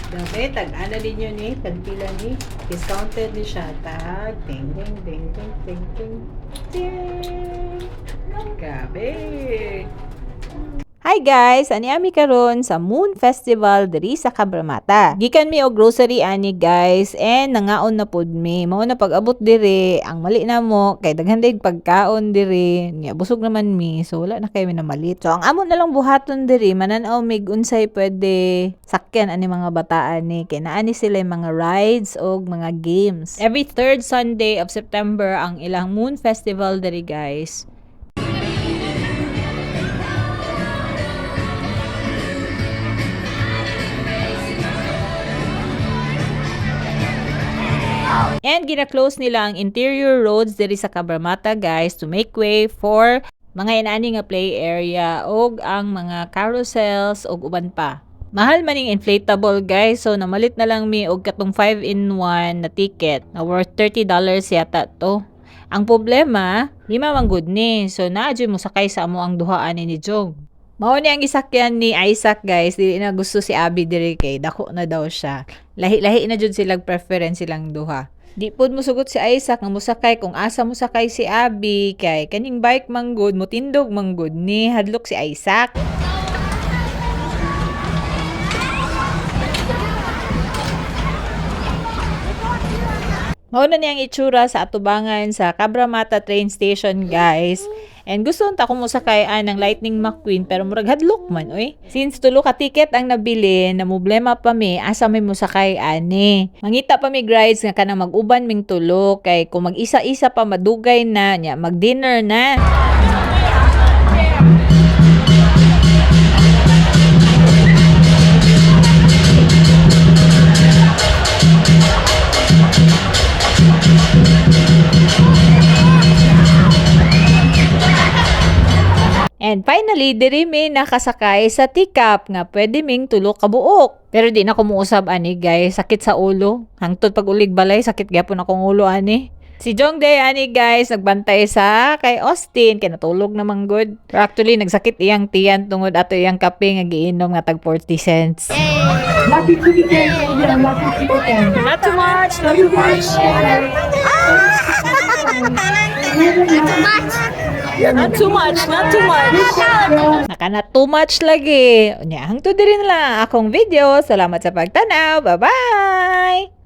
Dami, tag-ano ninyo ni, tagpila ni, discounted ni siya, tag, ding, ding, ding, ding, ding, ding, ding. Grabe. Hi guys, ani karon sa Moon Festival diri sa Cabramatta. Gikan mi og grocery ani guys and nangaon na pud mi. Mao na pag-abot diri, ang mali na mo kay daghan day pagkaon diri. Nya busog naman mi, so wala na kay mi na malit. So ang amon na lang buhaton diri manan-aw mig unsay pwede sakyan ani mga bataan ni kay naani sila yung mga rides o mga games. Every third Sunday of September ang ilang Moon Festival diri guys. And gina-close nila ang interior roads diri sa Cabramatta guys to make way for mga inaani nga play area og ang mga carousels og uban pa. Mahal man ning inflatable guys, so namalit na lang mi og katong 5-in-1 na ticket na worth $30 yata to. Ang problema, lima man gud ni, so naadyo mo sakay sa amo ang duhaan ni Jong. Mao ni ang gisakyan ni Isaac guys, dili na gusto si Abby diri kay dako na daw siya. Lahi-lahi na jud silang preference silang duha. Di pod musugot si Isaac nga musakay kung asa musakay si Abby kay kaning bike manggod motindog manggod ni hadlok si Isaac. Mao na niyang itsura sa atubangan sa Cabramatta train station guys. And gusto ta ko musakay ng Lightning McQueen pero murag hadlok man oy. Since tulo ka ticket ang nabili, na problema pa mi asa may musakay ani. Mangita pa mi rides nga kanang mag-uban ming tulo kay kung mag-isa-isa pa madugay na nya mag-dinner na. And finally, diri mi nakasakay sa teacup nga pwede ming tulo ka buok. Pero di na ko muusab ani guys, sakit sa ulo. Hangtod pag ulig balay, sakit gyapon akong ulo ani. Si Jongdae ani guys, nagbantay sa kay Austin, kay natulog namang good. Pero actually, nagsakit iyang tiyan tungod ato iyang kape nga giinom nga tag 40 cents. Not too much, not too much. Not too much, not too much. Naka na too much lagi. Unya, hangtod diri na lang akong video. Salamat sa pagtanaw. Bye-bye!